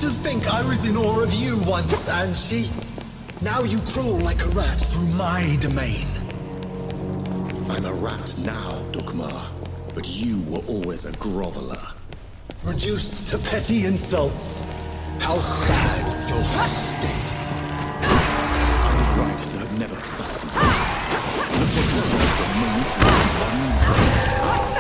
To think I was in awe of you once, Anshi. Now you crawl like a rat through my domain. I'm a rat now, DUKMAR, but you were always a groveler. Reduced to petty insults. How sad your state. I was right to have never trusted you. Look what happened the moment you had one drop.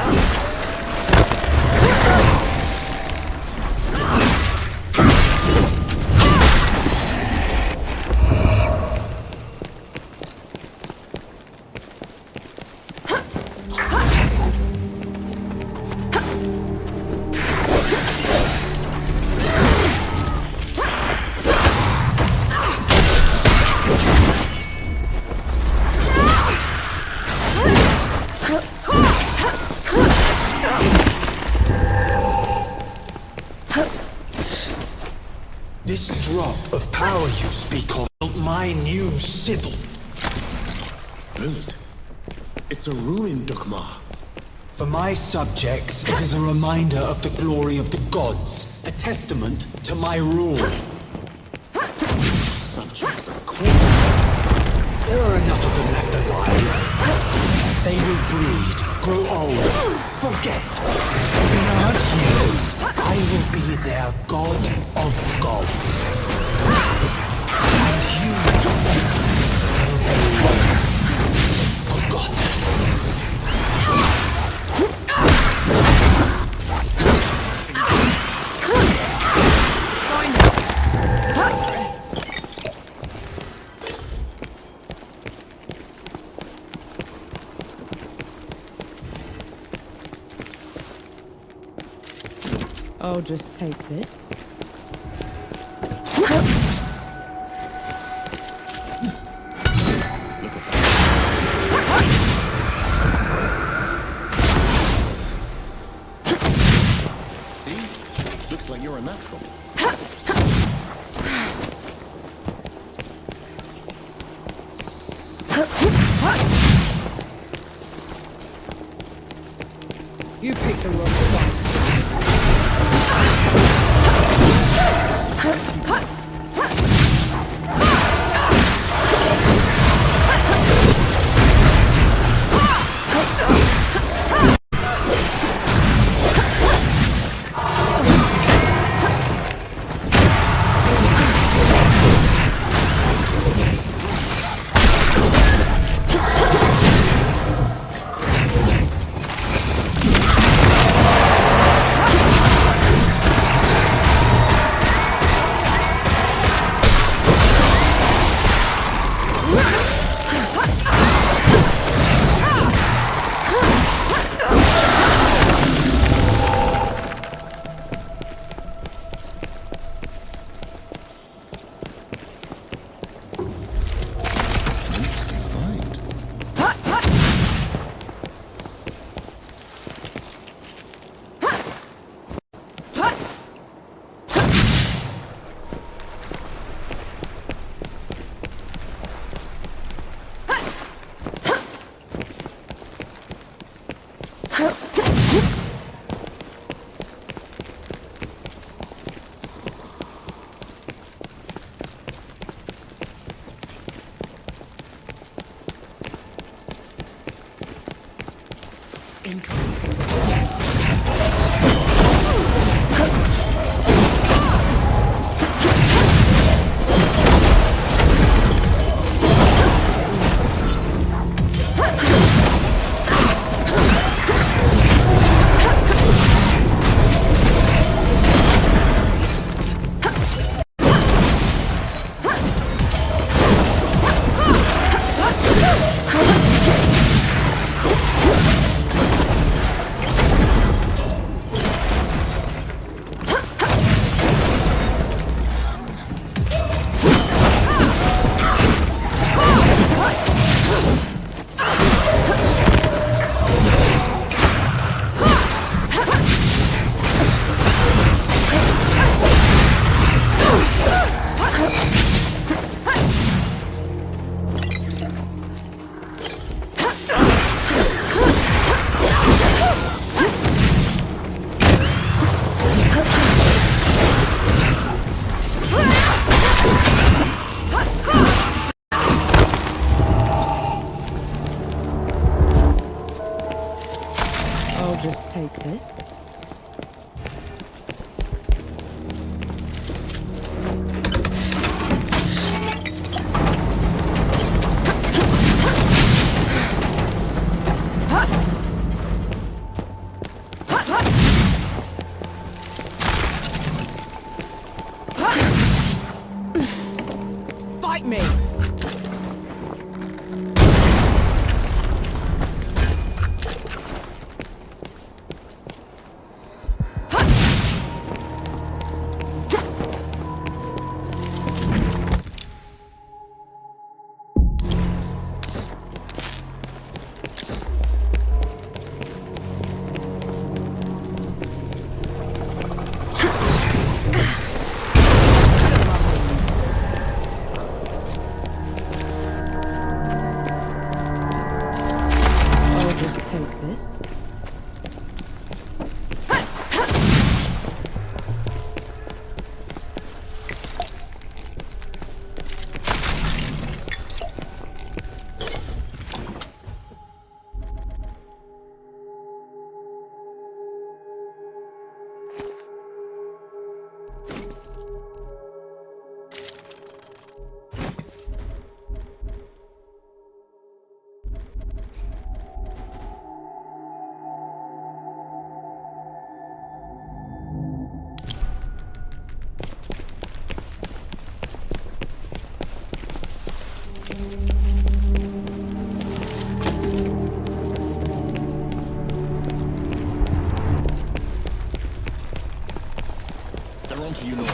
This drop of power you speak of built my new Sibyl. Built? It's a ruin, DUKMAR. For my subjects, it is a reminder of the glory of the gods, a testament to my rule. Subjects of corpses. There are enough of them left alive. They will breed, grow old, forget. In 100 years, I will be their god of gods. And you will be forgotten. Oh, just take this. Look at that. See? Looks like you're a natural. You picked the wrong one. just take this. Fight me! I'll just take this. They're onto you, Nor.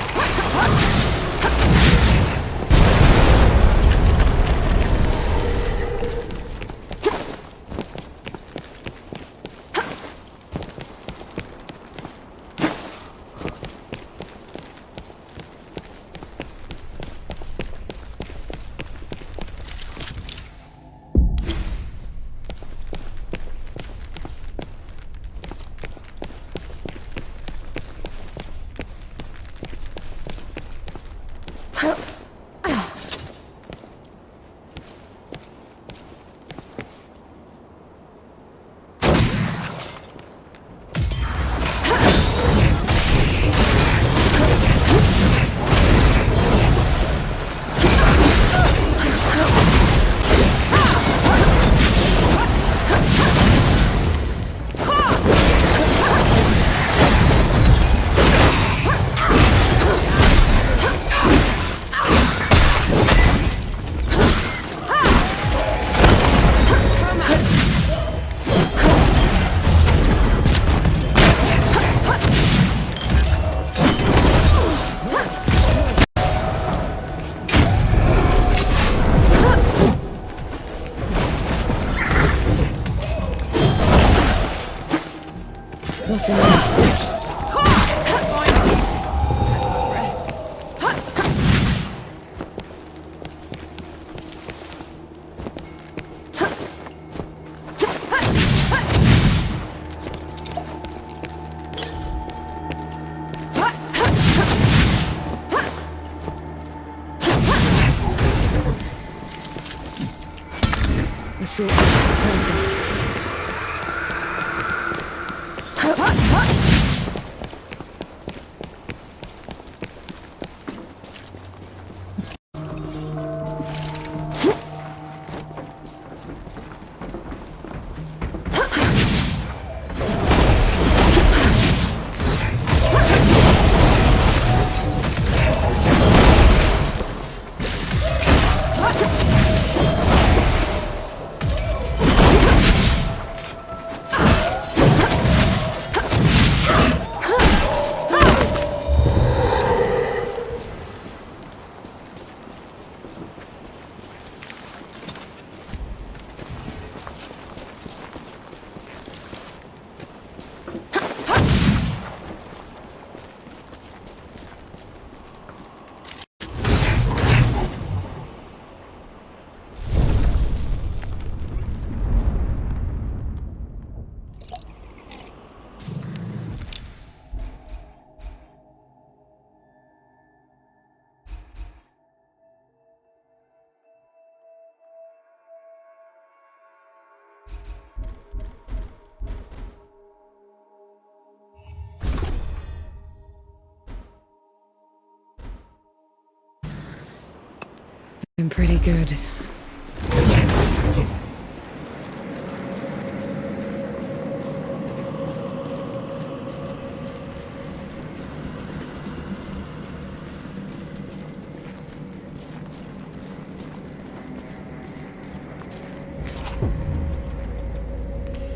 I'm pretty good.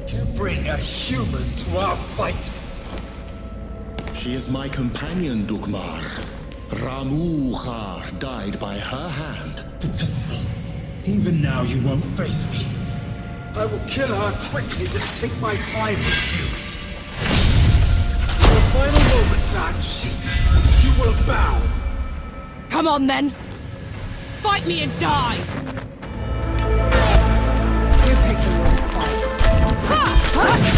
You bring a human to our fight. She is my companion, DUKMAR. Ramuhar died by her hand. Detestable. Even now you won't face me. I will kill her quickly, but take my time with you. For the final moments, Anshi, you will bow. Come on then! Fight me and die! You picked the wrong fight.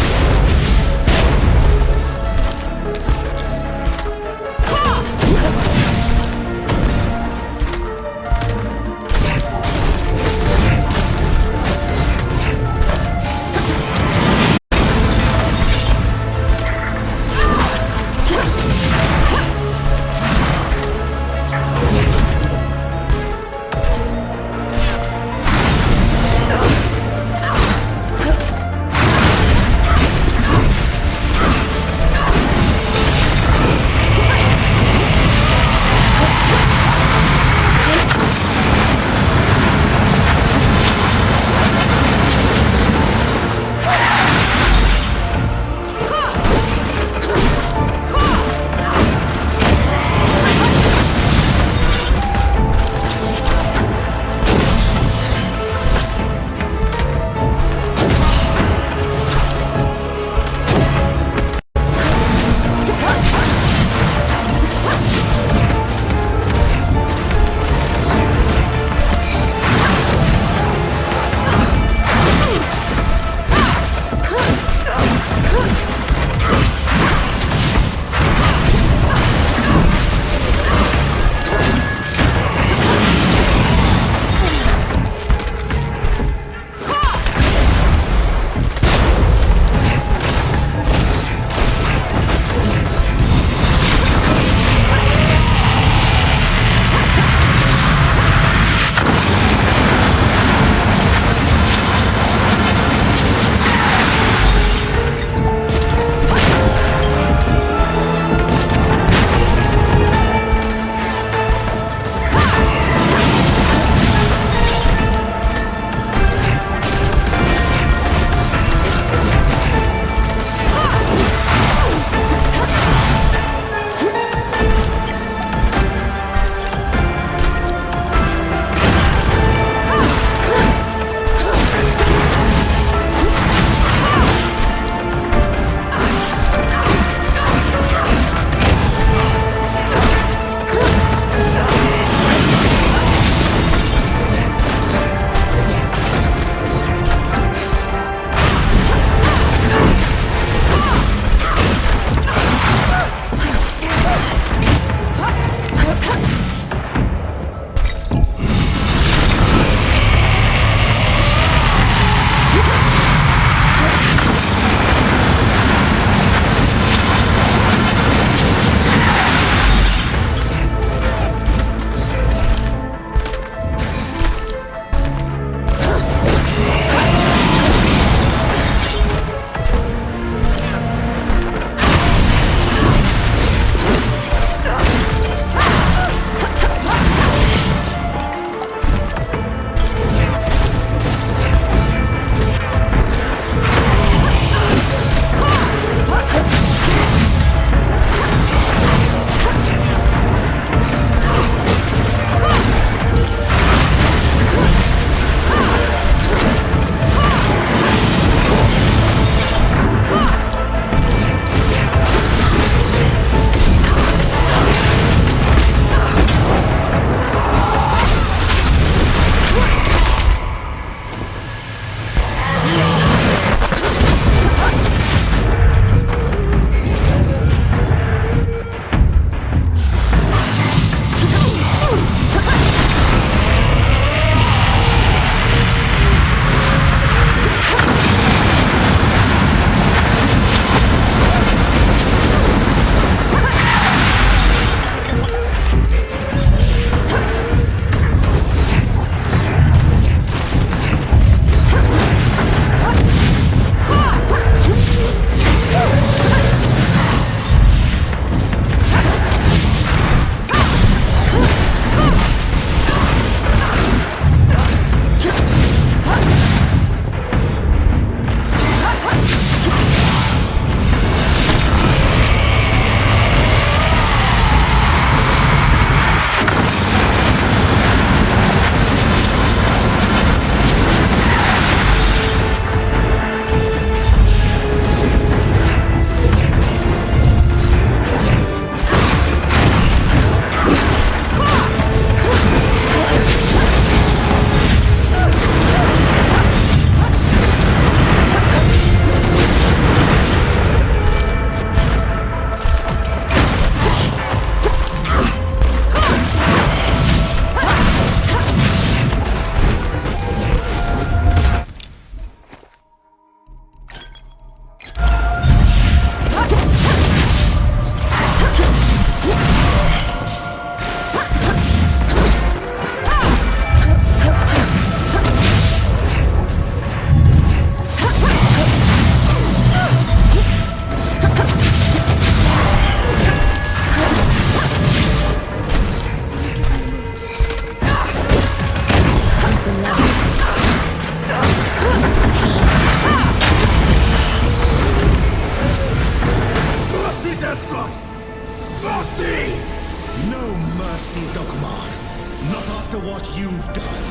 what you've done.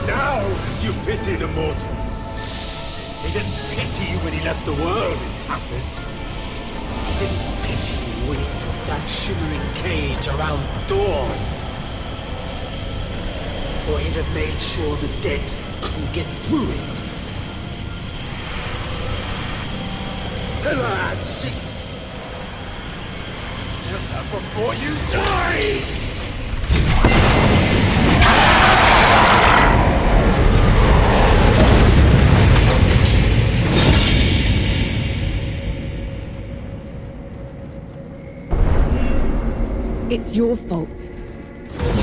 Now you pity the mortals. He didn't pity you when he left the world in tatters. He didn't pity you when he put that shimmering cage around Dawn. Or he'd have made sure the dead couldn't get through it. Tell her, Ansi. Tell her before you die! It's your fault.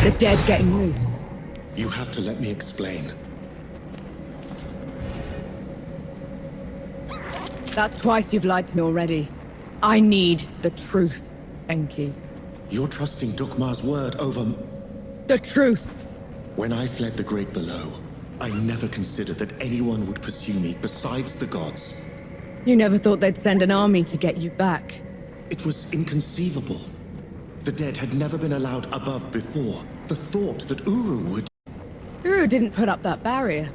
The dead getting loose. You have to let me explain. That's twice you've lied to me already. I need the truth, Enki. You're trusting DUKMAR's word over... The truth! When I fled the Great Below, I never considered that anyone would pursue me besides the gods. You never thought they'd send an army to get you back. It was inconceivable. The dead had never been allowed above before. The thought that Uru would... Uru didn't put up that barrier.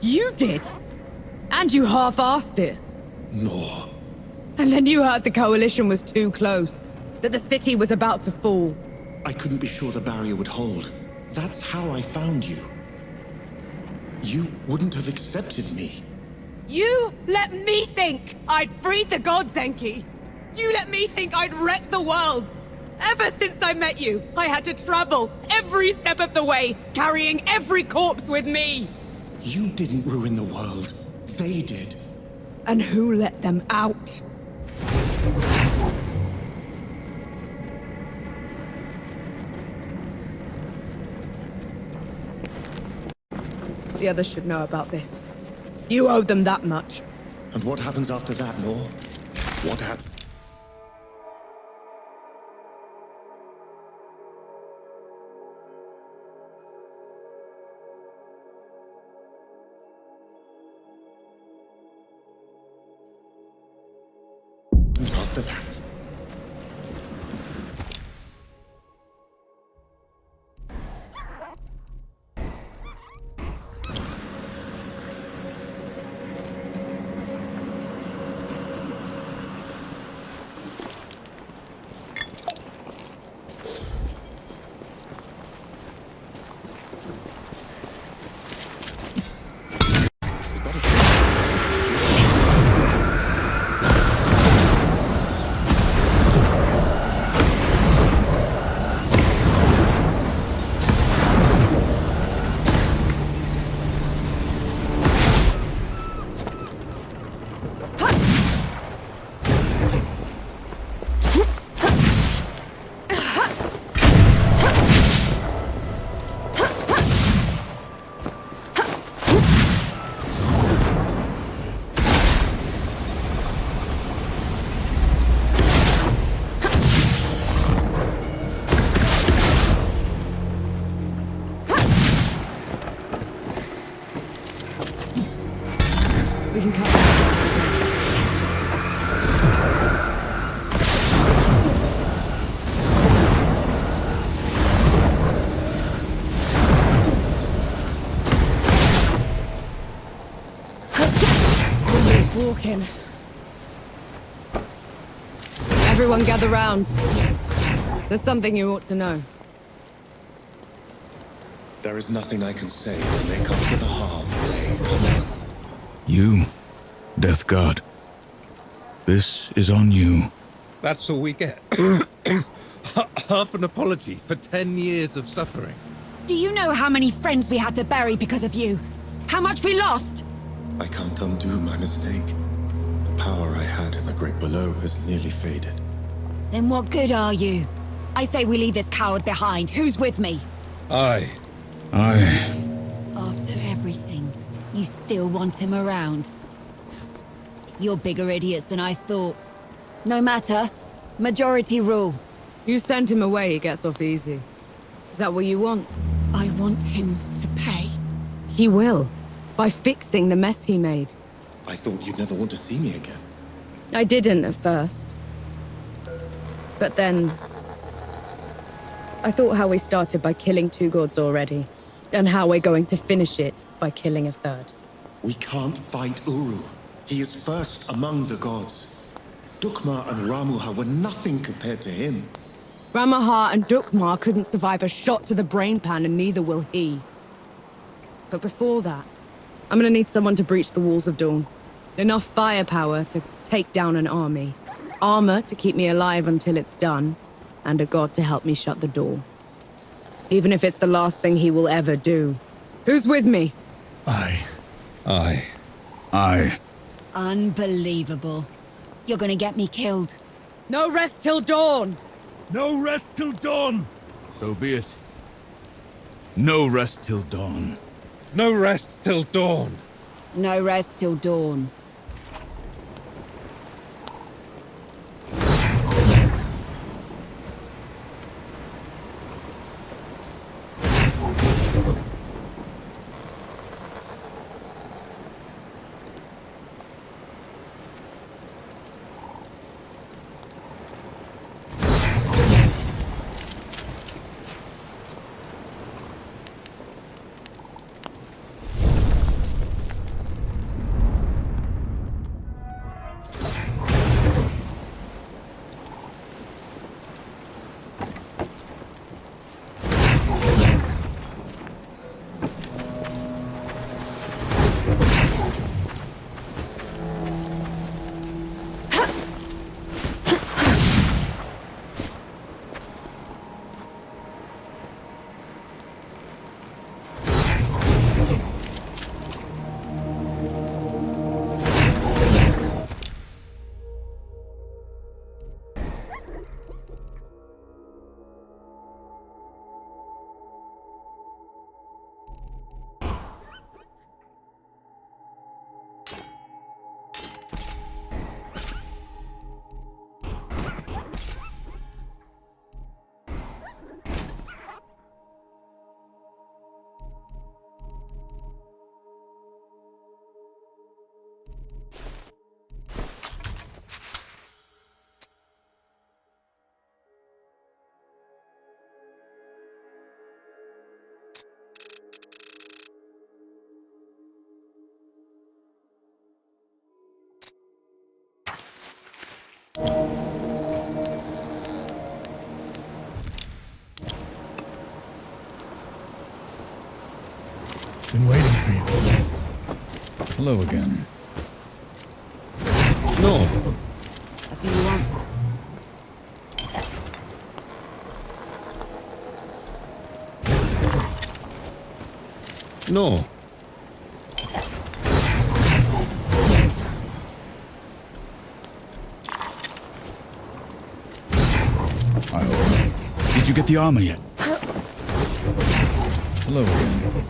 You did! And you half-assed it. Nor. And then you heard the coalition was too close. That the city was about to fall. I couldn't be sure the barrier would hold. That's how I found you. You wouldn't have accepted me. You let me think I'd freed the gods, Enki! You let me think I'd wrecked the world! Ever since I met you, I had to travel every step of the way, carrying every corpse with me! You didn't ruin the world. They did. And who let them out? The others should know about this. You owed them that much. And what happens after that, Nor? What happens? After that. Is that a ship? We can cut. Always walking. Everyone gather round. There's something you ought to know. There is nothing I can say to make up for the harm they... You, Death God. This is on you. That's all we get. Half an apology for 10 years of suffering. Do you know how many friends we had to bury because of you? How much we lost? I can't undo my mistake. The power I had in the Great Below has nearly faded. Then what good are you? I say we leave this coward behind. Who's with me? Aye. After everything, you still want him around. You're bigger idiots than I thought. No matter. Majority rule. You send him away, he gets off easy. Is that what you want? I want him to pay. He will. By fixing the mess he made. I thought you'd never want to see me again. I didn't at first. But then... I thought how we started by killing 2 gods already, and how we're going to finish it by killing a 3rd. We can't fight Uru. He is first among the gods. DUKMAR and Ramuha were nothing compared to him. Ramuha and DUKMAR couldn't survive a shot to the brain pan, and neither will he. But before that, I'm gonna need someone to breach the walls of Dawn. Enough firepower to take down an army. Armor to keep me alive until it's done, and a god to help me shut the door. Even if it's the last thing he will ever do. Who's with me? I. Unbelievable. You're gonna get me killed. No rest till dawn! No rest till dawn! So be it. No rest till dawn. No rest till dawn! No rest till dawn. Been waiting for you. Hello again. No. I see you want. No. Did you get the armor yet? Hello again.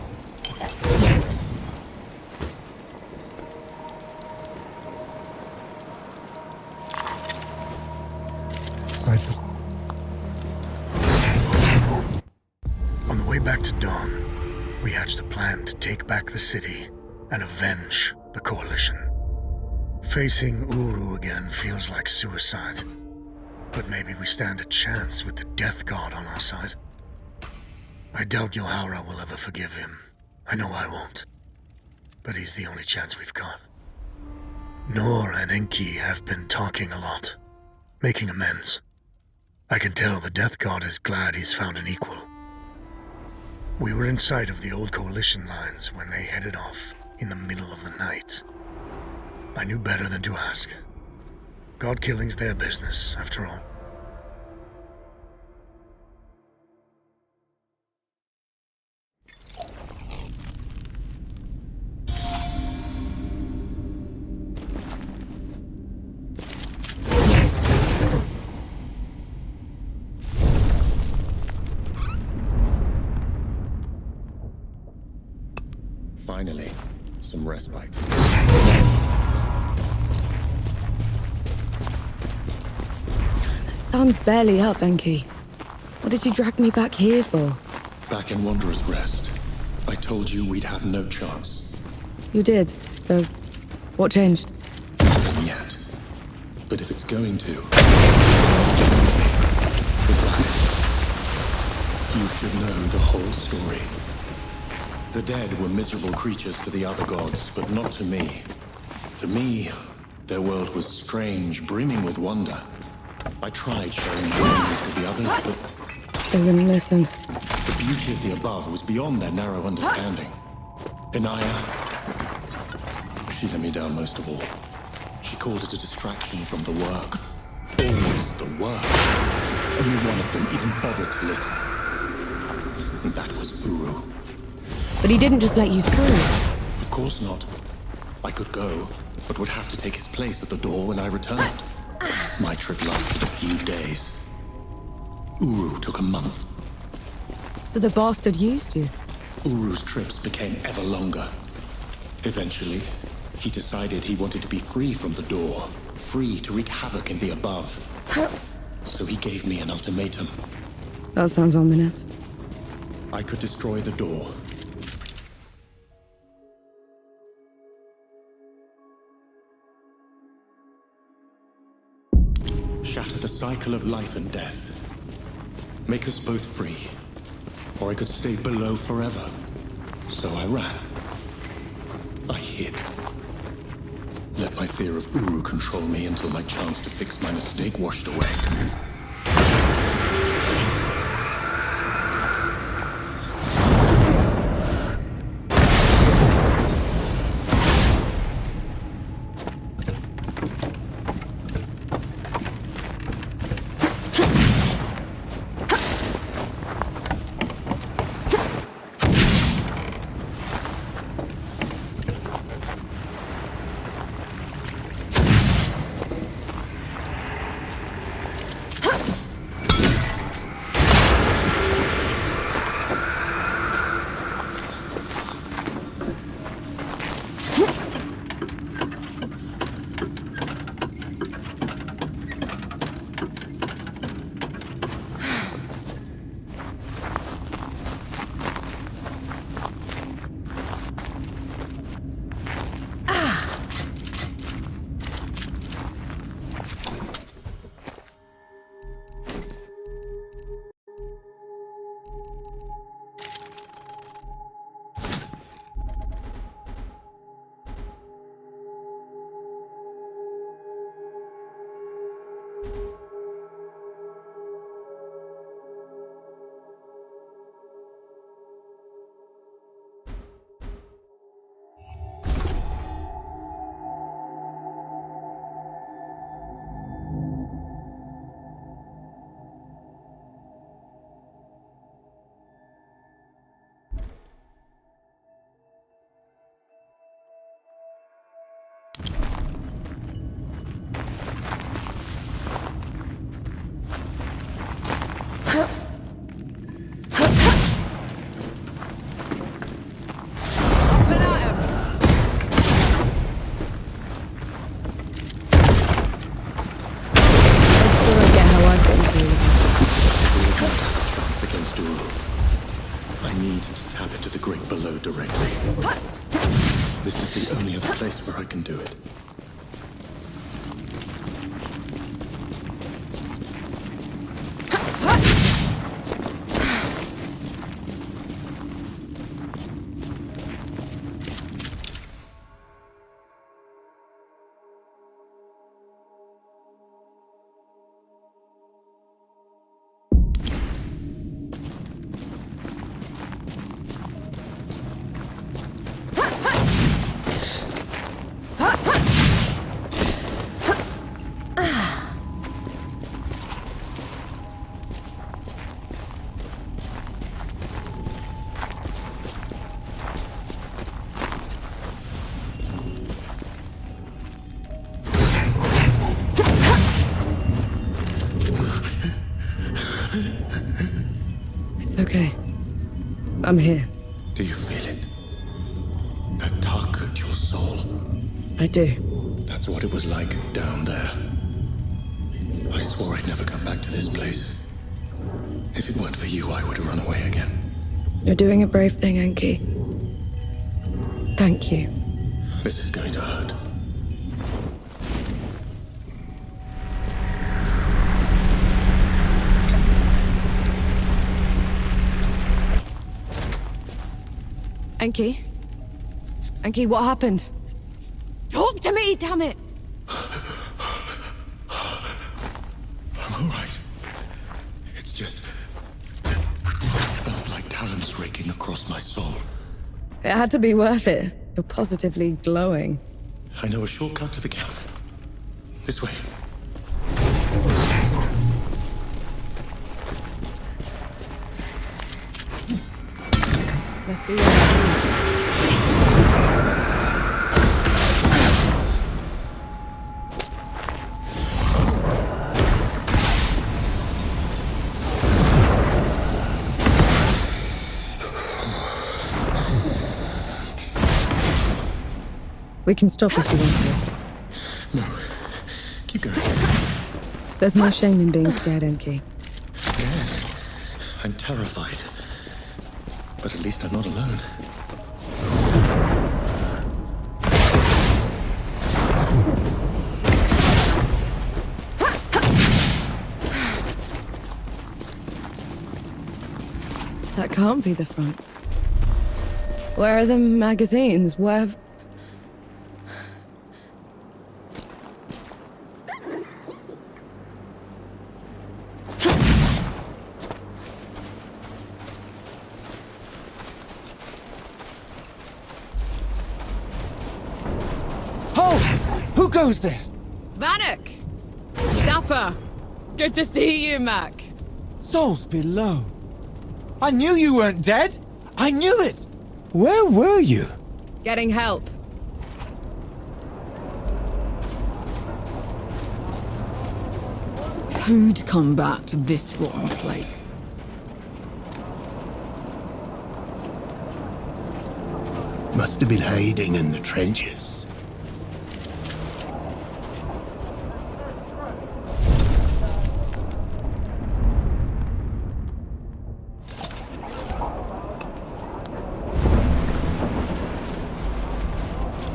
On the way back to Dawn, we hatched a plan to take back the city and avenge the Coalition. Facing Uru again feels like suicide, but maybe we stand a chance with the Death God on our side. I doubt Yohara will ever forgive him. I know I won't. But he's the only chance we've got. Nor and Enki have been talking a lot, making amends. I can tell the Death God is glad he's found an equal. We were in sight of the old Coalition lines when they headed off in the middle of the night. I knew better than to ask. God killing's their business, after all. Finally, some respite. Sun's barely up, Enki. What did you drag me back here for? Back in Wanderer's Rest, I told you we'd have no chance. You did, so what changed? Nothing yet. But if it's going to... You should know the whole story. The dead were miserable creatures to the other gods, but not to me. To me, their world was strange, brimming with wonder. I tried sharing my memories with the others, but They wouldn't listen. the beauty of the above was beyond their narrow understanding. Inaya, she let me down most of all. She called it a distraction from the work. Always the work. Only one of them even bothered to listen. And that was Uru. But he didn't just let you through. Of course not. I could go, but would have to take his place at the door when I returned. My trip lasted a few days. Uru took a month. So the bastard used you? Uru's trips became ever longer. Eventually, he decided he wanted to be free from the door, free to wreak havoc in the above. So he gave me an ultimatum. That sounds ominous. I could destroy the door. Shatter the cycle of life and death. Make us both free. Or I could stay below forever. So I ran. I hid. Let my fear of Uru control me until my chance to fix my mistake washed away. Directly. This is the only other place where I can do it. It's okay. I'm here. Do you feel it? That tug at your soul? I do. That's what it was like down there. I swore I'd never come back to this place. If it weren't for you, I would have run away again. You're doing a brave thing, Enki. Thank you. This is going to hurt. Enki? Enki, what happened? Talk to me, damn it! I'm all right. It's just... it felt like talons raking across my soul. It had to be worth it. You're positively glowing. I know a shortcut to the camp. This way. Let's see what we can stop if you want to. No. Keep going. There's no shame in being scared, Enki. Scared. I'm terrified. But at least I'm not alone. That can't be the front. Where are the magazines? Where... Who goes there? Vanek! Dapper! Good to see you, Mac. Souls below. I knew you weren't dead. I knew it. Where were you? Getting help. Who'd come back to this rotten place? Must have been hiding in the trenches.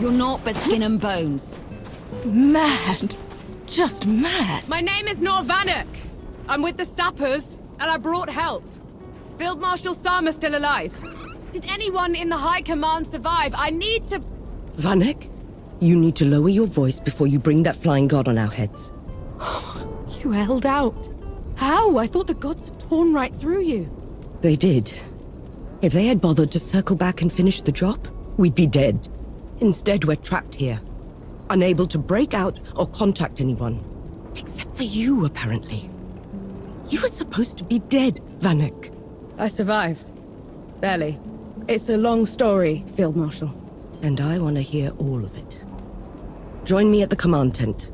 You're naught but skin and bones. Mad. Just mad. My name is Nor Vanek. I'm with the sappers, and I brought help. Is Field Marshal Sama still alive? Did anyone in the High Command survive? I need to... Vanek, you need to lower your voice before you bring that flying god on our heads. You held out. How? I thought the gods had torn right through you. They did. If they had bothered to circle back and finish the job, we'd be dead. Instead, we're trapped here. Unable to break out or contact anyone. Except for you, apparently. You were supposed to be dead, Vanek. I survived. Barely. It's a long story, Field Marshal. And I want to hear all of it. Join me at the command tent.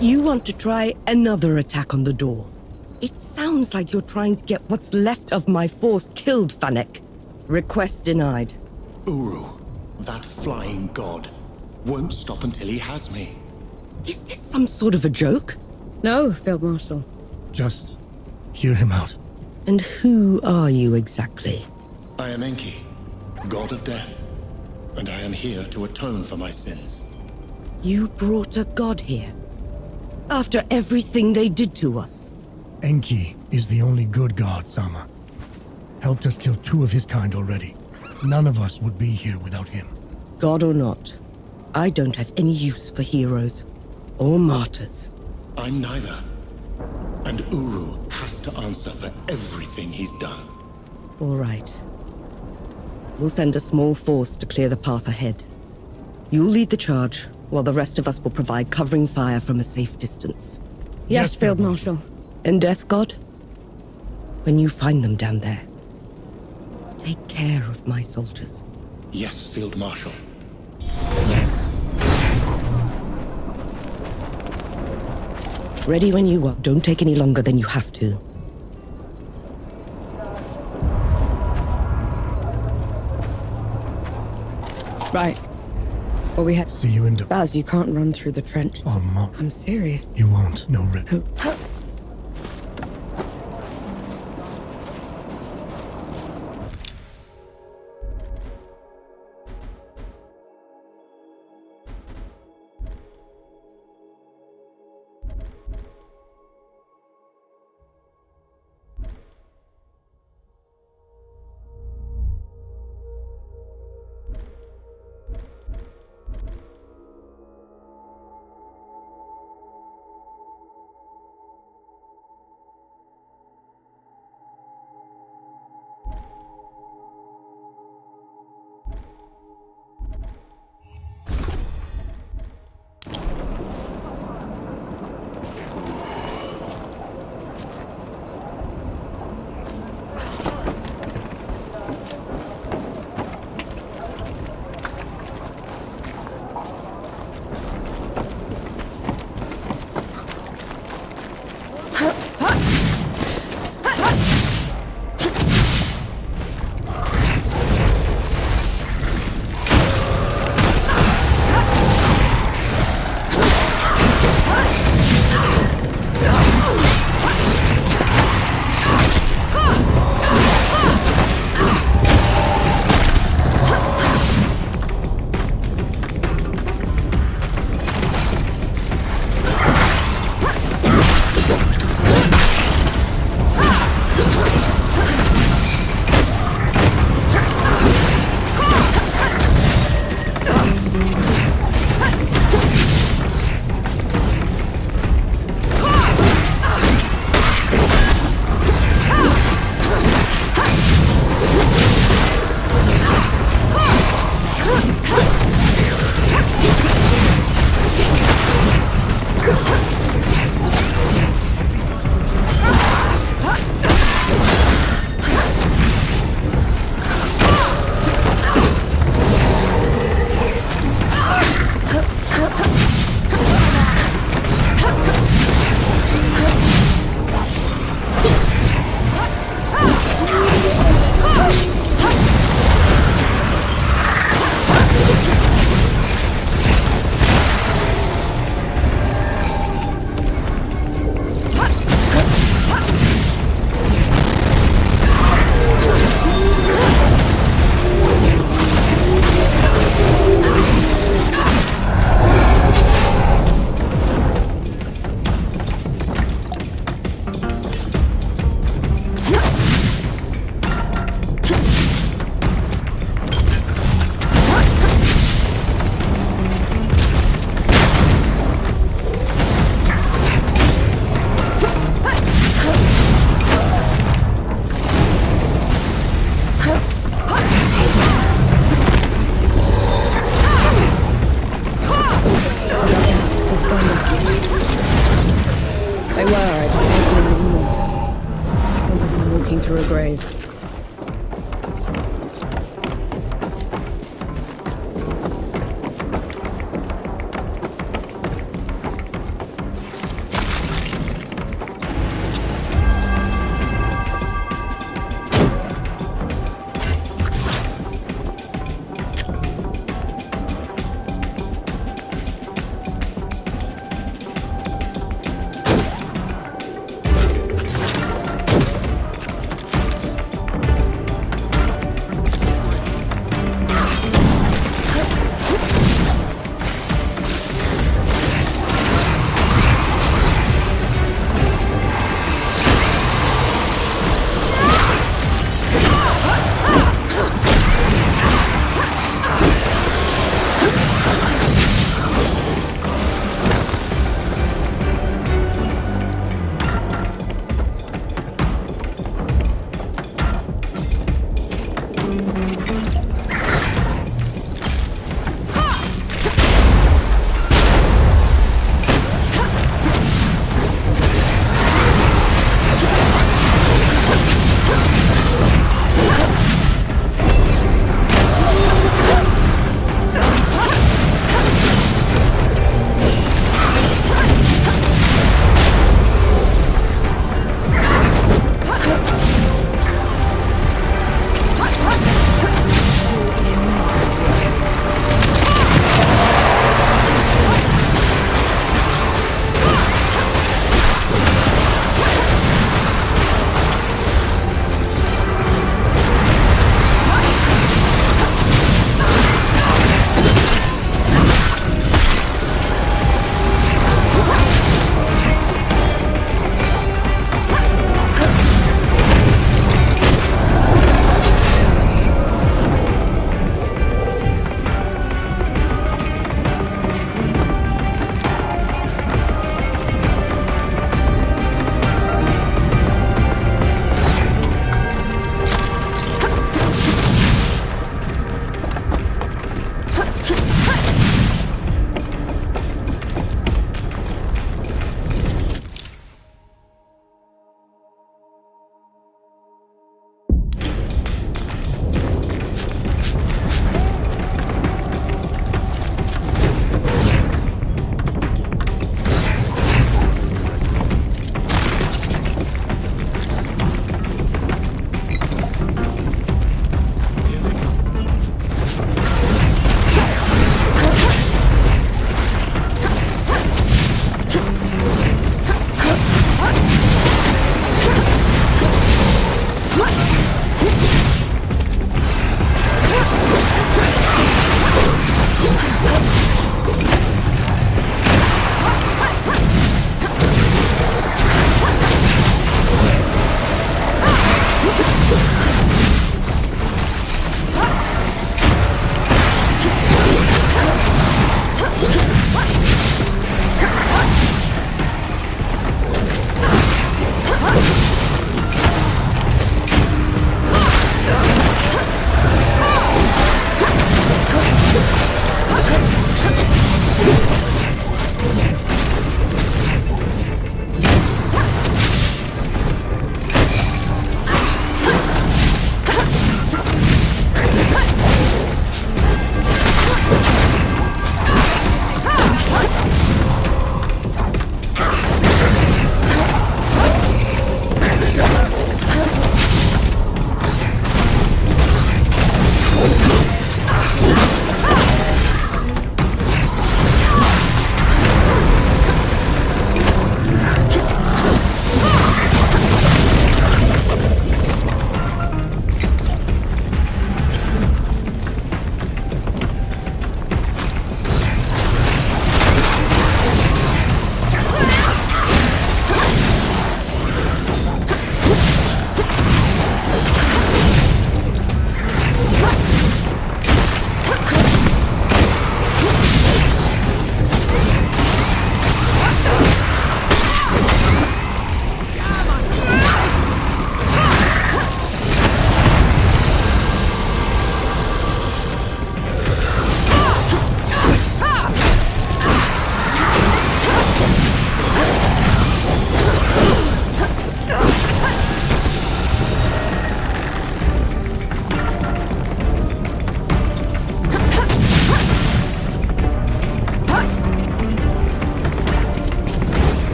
You want to try another attack on the door. It sounds like you're trying to get what's left of my force killed, Vanek. Request denied. Uru, that flying god, won't stop until he has me. Is this some sort of a joke? No, Field Marshal. Just hear him out. And who are you exactly? I am Enki, god of death, and I am here to atone for my sins. You brought a god here? After everything they did to us? Enki is the only good god, Sama. Helped us kill 2 of his kind already. None of us would be here without him. God or not, I don't have any use for heroes or martyrs. I'm neither. And Uru has to answer for everything he's done. All right. We'll send a small force to clear the path ahead. You'll lead the charge, while the rest of us will provide covering fire from a safe distance. Yes, Field Marshal. And Death God? When you find them down there, take care of my soldiers. Yes, Field Marshal. Ready when you are. Don't take any longer than you have to. Right. Well, we had... See you in... Baz, you can't run through the trench. Oh, Mom. I'm serious. You won't. No rip. through a grave.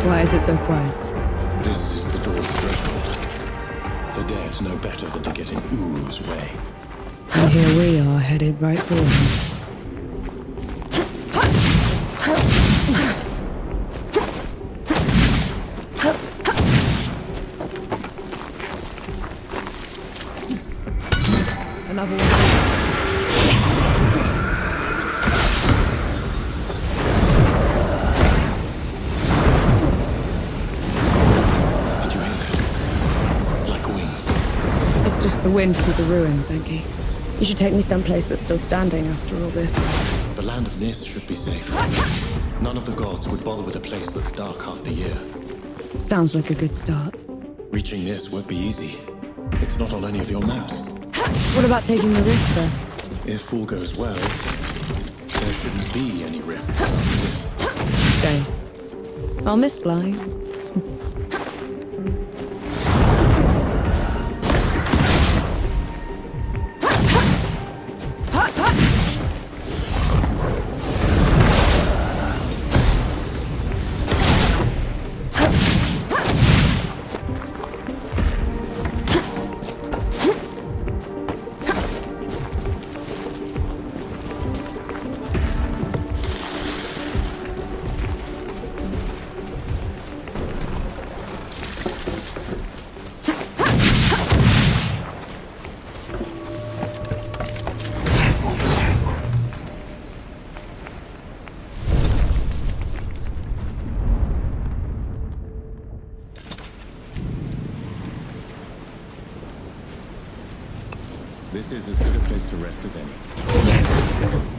Why is it so quiet? This is the door's threshold. The dead know better than to get in Uru's way. And here we are, headed right for him. Another one. Did you hear that? Like wings. It's just the wind through the ruins, Enki. You should take me someplace that's still standing after all this. The land of Nis should be safe. None of the gods would bother with a place that's dark half the year. Sounds like a good start. Reaching Nis won't be easy. It's not on any of your maps. What about taking the rift, then? If all goes well, there shouldn't be any rifts after this. Stay. I'll miss flying. This is as good a place to rest as any.